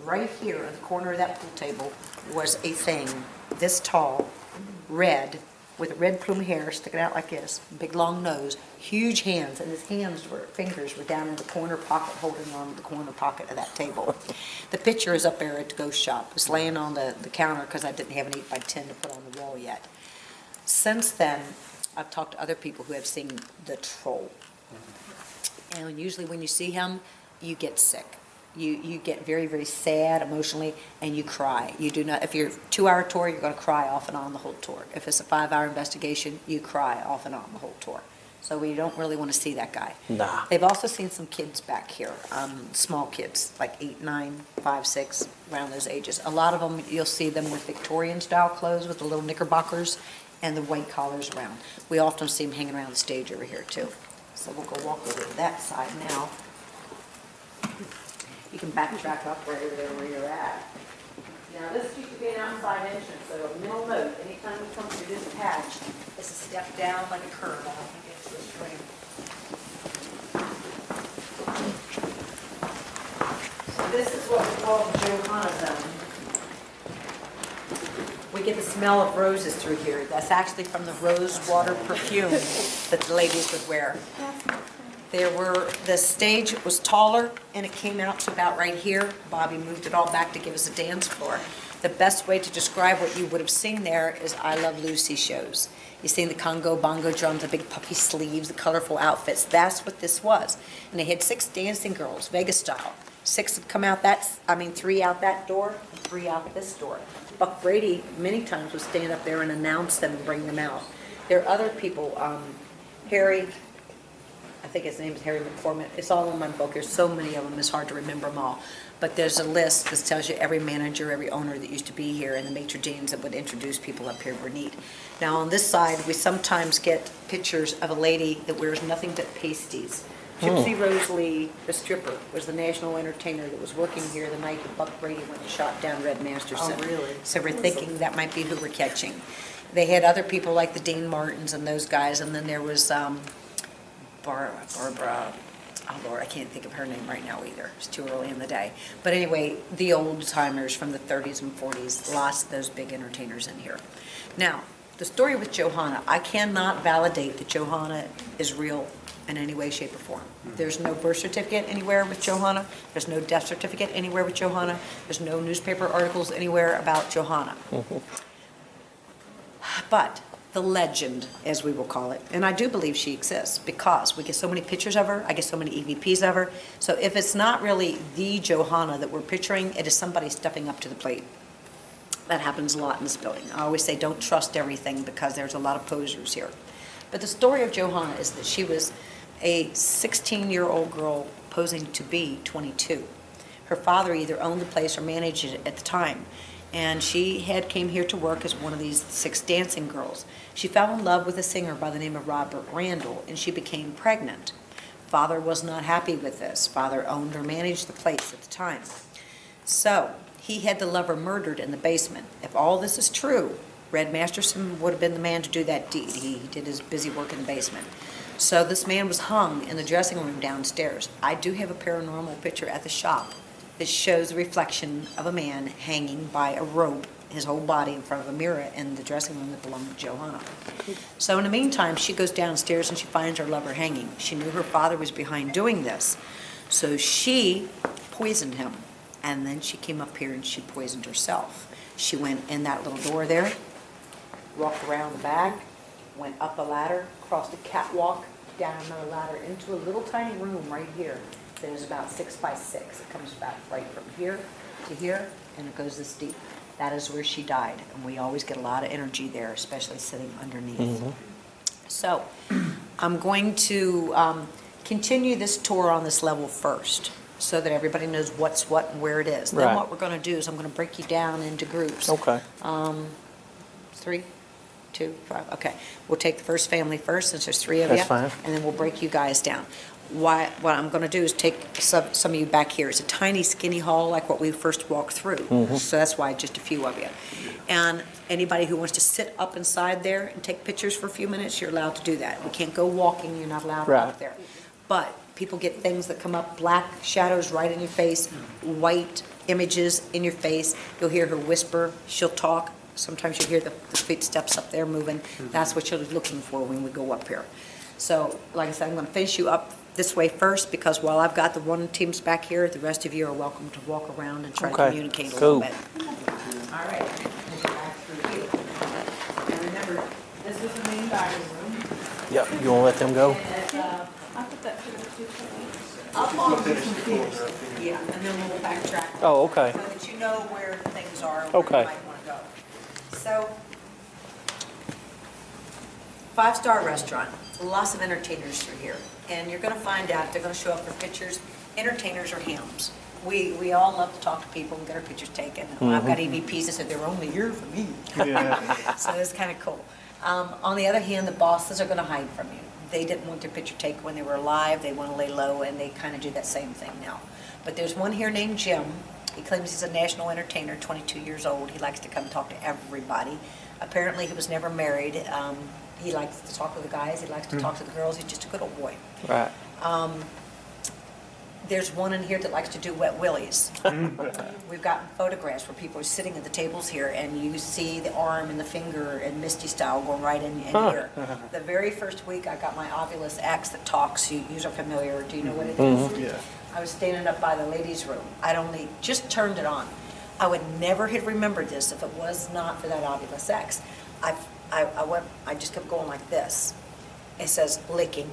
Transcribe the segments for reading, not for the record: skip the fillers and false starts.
right here in the corner of that pool table was a thing this tall, red, with red plume hair sticking out like this, big long nose, huge hands, and his fingers were down in the corner pocket, holding on to the corner pocket of that table. The picture is up there at the ghost shop. It's laying on the counter because I didn't have an 8x10 to put on the wall yet. Since then, I've talked to other people who have seen the troll. And usually when you see him, you get sick. You get very, very sad emotionally, and you cry. You do not, if you're a 2-hour tour, you're going to cry off and on the whole tour. If it's a 5-hour investigation, you cry off and on the whole tour. So we don't really want to see that guy. Nah. They've also seen some kids back here, small kids, like 8, 9, 5, 6, around those ages. A lot of them, you'll see them with Victorian-style clothes with the little knickerbockers and the white collars around. We often see them hanging around the stage over here, too. So we'll go walk over to that side now. You can backtrack up right over there where you're at. Now, this used to be an outside entrance, so a mental note, anytime you come through this patch, it's a step down like a curve. I don't think it's this way. So this is what we call the Johanna zone. We get the smell of roses through here. That's actually from the rose water perfume that the ladies would wear. The stage was taller, and it came out to about right here. Bobby moved it all back to give us a dance floor. The best way to describe what you would have seen there is I Love Lucy shows. You've seen the Congo bongo drums, the big puffy sleeves, the colorful outfits. That's what this was. And they had 6 dancing girls, Vegas style. 6 would come out 3 out that door, and 3 out this door. Buck Brady many times would stand up there and announce them and bring them out. There are other people, Harry, I think his name is Harry McCormick. It's all in my book. There's so many of them, it's hard to remember them all. But there's a list that tells you every manager, every owner that used to be here, and the maitre d's that would introduce people up here were neat. Now on this side, we sometimes get pictures of a lady that wears nothing but pasties. Gypsy Rose Lee, the stripper, was the national entertainer that was working here the night that Buck Brady went and shot down Red Masterson. Oh, really? So we're thinking that might be who we're catching. They had other people like the Dean Martins and those guys, and then there was Barbara, oh Lord, I can't think of her name right now either. It's too early in the day. But anyway, the old timers from the 30s and 40s, lots of those big entertainers in here. Now, the story with Johanna, I cannot validate that Johanna is real in any way, shape, or form. There's no birth certificate anywhere with Johanna. There's no death certificate anywhere with Johanna. There's no newspaper articles anywhere about Johanna. But the legend, as we will call it, and I do believe she exists because we get so many pictures of her, I get so many EVPs of her. So if it's not really the Johanna that we're picturing, it is somebody stepping up to the plate. That happens a lot in this building. I always say don't trust everything because there's a lot of posers here. But the story of Johanna is that she was a 16-year-old girl posing to be 22. Her father either owned the place or managed it at the time. And she came here to work as one of these 6 dancing girls. She fell in love with a singer by the name of Robert Randall, and she became pregnant. Father was not happy with this. Father owned or managed the place at the time. So he had the lover murdered in the basement. If all this is true, Red Masterson would have been the man to do that deed. He did his busy work in the basement. So this man was hung in the dressing room downstairs. I do have a paranormal picture at the shop that shows the reflection of a man hanging by a rope, his whole body in front of a mirror in the dressing room that belonged to Johanna. So in the meantime, she goes downstairs and she finds her lover hanging. She knew her father was behind doing this. So she poisoned him. And then she came up here and she poisoned herself. She went in that little door there, walked around the back, went up a ladder, crossed a catwalk, down another ladder, into a little tiny room right here. That is about 6 by 6. It comes back right from here to here, and it goes this deep. That is where she died, and we always get a lot of energy there, especially sitting underneath. So I'm going to continue this tour on this level first, so that everybody knows what's what and where it is. Then what we're going to do is I'm going to break you down into groups. Okay. 3, 2, 5. Okay. We'll take the first family first, since there's 3 of you. That's fine. And then we'll break you guys down. What I'm going to do is take some of you back here. It's a tiny, skinny hall like what we first walked through. So that's why just a few of you. And anybody who wants to sit up inside there and take pictures for a few minutes, you're allowed to do that. We can't go walking. You're not allowed out there. But people get things that come up, black shadows right in your face, white images in your face. You'll hear her whisper. She'll talk. Sometimes you hear the footsteps up there moving. That's what you're looking for when we go up here. So, like I said, I'm going to finish you up this way first, because while I've got the one teams back here, the rest of you are welcome to walk around and try to communicate a little bit. All right. Back through here. And remember, this is the main dining room. Yep, you want to let them go? I put that for the 2 I'll pause this one. Yeah, and then we'll backtrack. Oh, okay. So that you know where things are, where Okay. you might want to go. So, 5-star restaurant, lots of entertainers through here. And you're going to find out, they're going to show up for pictures, entertainers or hams. We all love to talk to people and get our pictures taken. I've got EVPs that said they were only here for me. So it's kind of cool. On the other hand, the bosses are going to hide from you. They didn't want their picture taken when they were alive. They want to lay low, and they kind of do that same thing now. But there's one here named Jim. He claims he's a national entertainer, 22 years old. He likes to come talk to everybody. Apparently, he was never married. He likes to talk with the guys. He likes to talk to the girls. He's just a good old boy. Right. There's one in here that likes to do wet willies. We've gotten photographs where people are sitting at the tables here, and you see the arm and the finger and Misty style going right in here. The very first week I got my Ovilus X that talks. You are familiar. Do you know what it is? Yeah. I was standing up by the ladies' room. I'd only just turned it on. I would never have remembered this if it was not for that Ovilus X. I just kept going like this. It says licking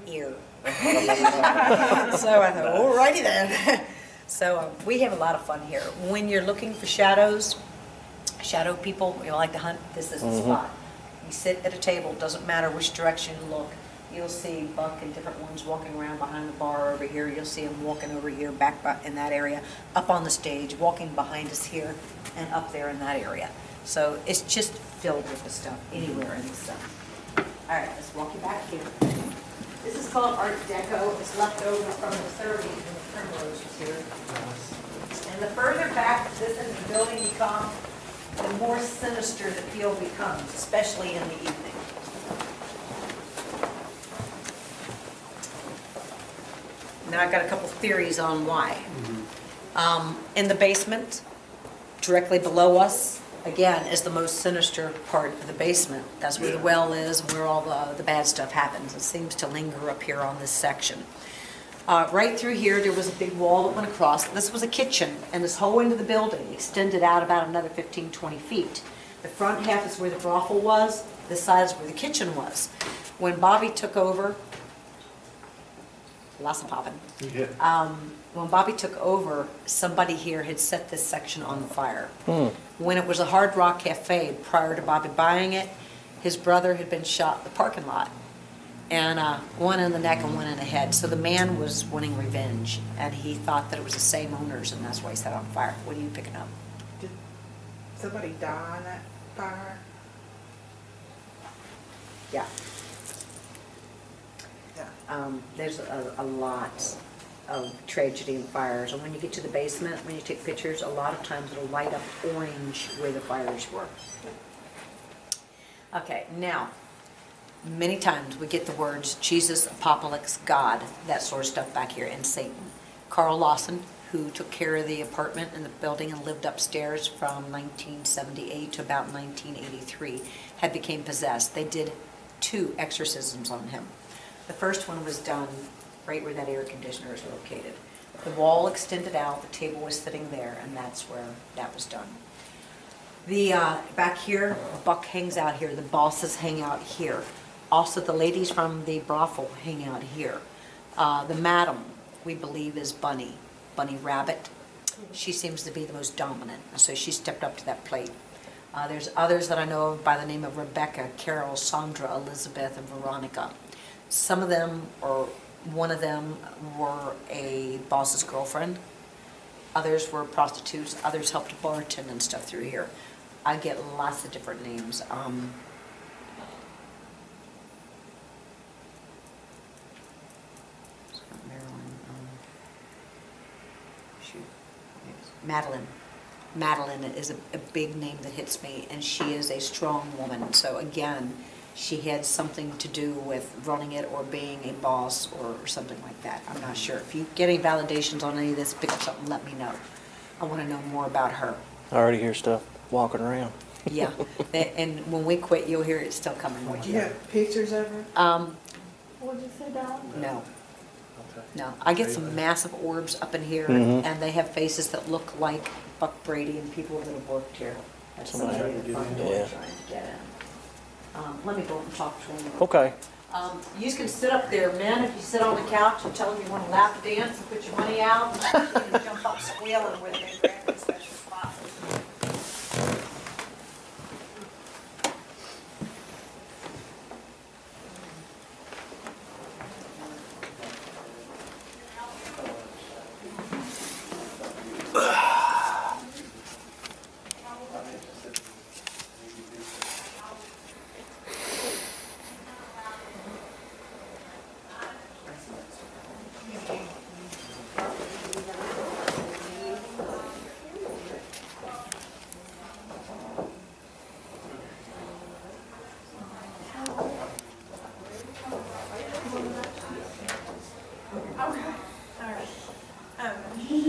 ear. So I thought, alrighty then. So we have a lot of fun here. When you're looking for shadows, shadow people, you like to hunt, this is the spot. You sit at a table, doesn't matter which direction you look. You'll see Buck and different ones walking around behind the bar over here. You'll see them walking over here, in that area, up on the stage, walking behind us here, and up there in that area. So it's just filled with the stuff, anywhere in the stuff. All right, let's walk you back here. This is called Art Deco. It's left over from the 30s when the Primrose was here. And the further back this is the building becomes, the more sinister the feel becomes, especially in the evening. Now I've got a couple theories on why. In the basement, directly below us, again, is the most sinister part of the basement. That's where the well is and where all the bad stuff happens. It seems to linger up here on this section. Right through here, there was a big wall that went across. This was a kitchen, and this whole end of the building extended out about another 15, 20 feet. The front half is where the brothel was. This side is where the kitchen was. When Bobby took over, lots of popping. Yeah. When Bobby took over, somebody here had set this section on fire. When it was a Hard Rock Cafe, prior to Bobby buying it, his brother had been shot in the parking lot. And one in the neck and one in the head. So the man was wanting revenge, and he thought that it was the same owners, and that's why he set it on fire. What are you picking up? Did somebody die in that fire? Yeah. Yeah. There's a lot of tragedy and fires, and when you get to the basement, when you take pictures, a lot of times it'll light up orange where the fires were. Okay, now, many times we get the words Jesus, Apocalypse, God, that sort of stuff back here, and Satan. Carl Lawson, who took care of the apartment and the building and lived upstairs from 1978 to about 1983, had become possessed. They did 2 exorcisms on him. The first one was done right where that air conditioner is located. The wall extended out, the table was sitting there, and that's where that was done. The back here, Buck hangs out here, the bosses hang out here. Also, the ladies from the brothel hang out here. The madam, we believe, is Bunny Rabbit. She seems to be the most dominant, so she stepped up to that plate. There's others that I know of by the name of Rebecca, Carol, Sandra, Elizabeth, and Veronica. Some of them, or one of them, were a boss's girlfriend. Others were prostitutes. Others helped bartend and stuff through here. I get lots of different names. Madeline. Madeline is a big name that hits me, and she is a strong woman. So again, she had something to do with running it or being a boss or something like that. I'm not sure. If you get any validations on any of this, pick up something, let me know. I want to know more about her. I already hear stuff walking around. Yeah, and when we quit, you'll hear it still coming with You you. have pictures of her? What did you say, Dawn? No. No, I get some massive orbs up in here, Mhm. and they have faces that look like Buck Brady and people that have worked here. That's Somebody somebody trying to at the get front in. door Yeah. trying to get in. Let me go up and talk to him. Okay. You can sit up there, men, if you sit on the couch and tell them you want to lap dance and put your money out, you can jump up squealing with it, grab the special spots.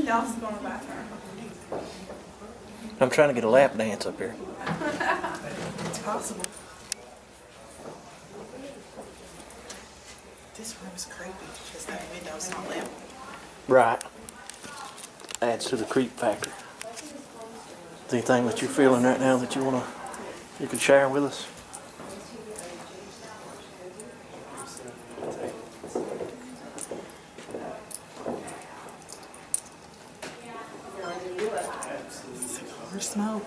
Y'all just going to the bathroom. I'm trying to get a lap dance up here. It's possible. This room's creepy because that window's not lit. Right. Adds to the creep factor. Is there anything that you're feeling right now that you can share with us? Cigar smoke.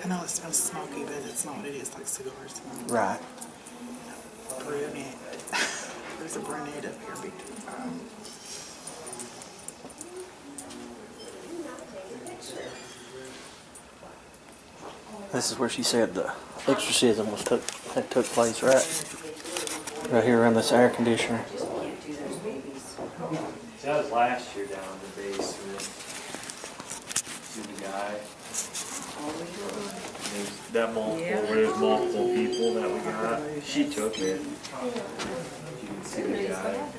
I know it smells smoky, but it's not. It is like cigar smoke. Right. Brunette. There's a brunette up here. Big time. This is where she said the exorcism had took place, right? Right here around this air conditioner. That was last year down in the basement. See the guy? Where there's multiple people that we got. She took it. You can see the guy.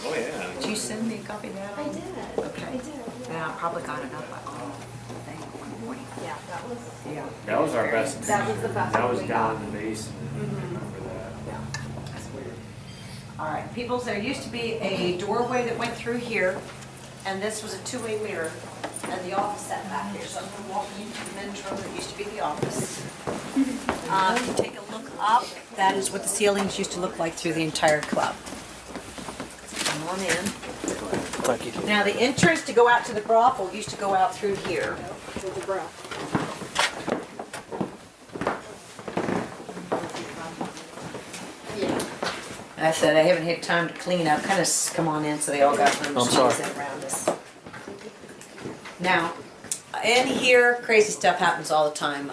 Oh yeah. Did you send me a copy of that? I did. Okay. I did. Yeah, I probably got it up at thing at one point. Yeah, that was. Yeah. That was our best. That was the best That one was we down got. in the basement. I remember that. Yeah, that's weird. All right, peoples, there used to be a doorway that went through here, and this was a two-way mirror, and the office sat back here. So I'm gonna walk you to the men's room that used to be the office. If you take a look up, that is what the ceilings used to look like through the entire club. Come on in. Thank you. Now, the entrance to go out to the brothel used to go out through here. I said I haven't had time to clean up. Kind of come on in so they all got rooms I'm sorry. around us. Now, in here, crazy stuff happens all the time.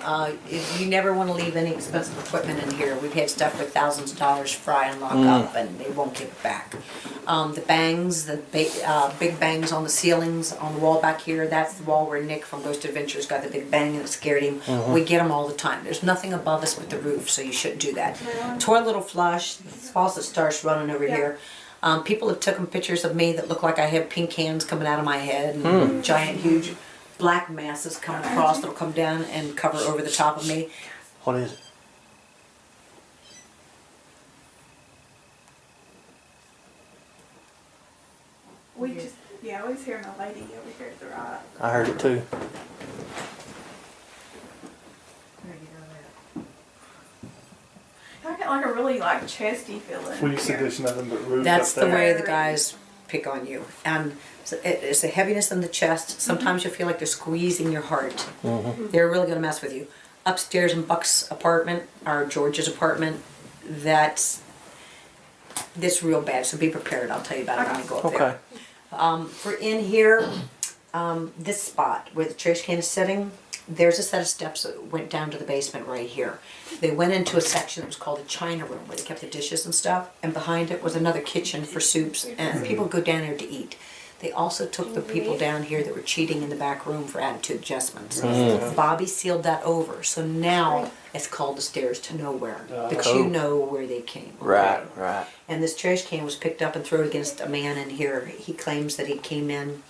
You never want to leave any expensive equipment in here. We've had stuff with thousands of dollars fry and lock up, and they won't give it back. The bangs, the big bangs on the ceilings, on the wall back here, that's the wall where Nick from Ghost Adventures got the big bang and it scared him. We get them all the time. There's nothing above us but the roof, so you shouldn't do that. Toilet will flush, the faucet starts running over here. People have taken pictures of me that look like I have pink hands coming out of my head and giant, huge black masses coming across that'll come down and cover over the top of me. What is it? We just, yeah, we was hearing a lady over here at the right. I heard it too. I get like a really like chesty feeling. When you said there's nothing but roof That's up the there. way the guys pick on you. And it's a heaviness in the chest. Sometimes you feel like they're squeezing your heart. They're really gonna mess with you. Upstairs in Buck's apartment, or George's apartment, that's real bad. So be prepared. I'll tell you about it when I go up there. Okay. For in here, this spot where the trash can is sitting, there's a set of steps that went down to the basement right here. They went into a section that was called a china room where they kept the dishes and stuff, and behind it was another kitchen for soups, and people would go down there to eat. They also took the people down here that were cheating in the back room for attitude adjustments. Bobby sealed that over, so now it's called the stairs to nowhere, but you know where they came. Right, okay? right. And this trash can was picked up and thrown against a man in here. He claims that he came in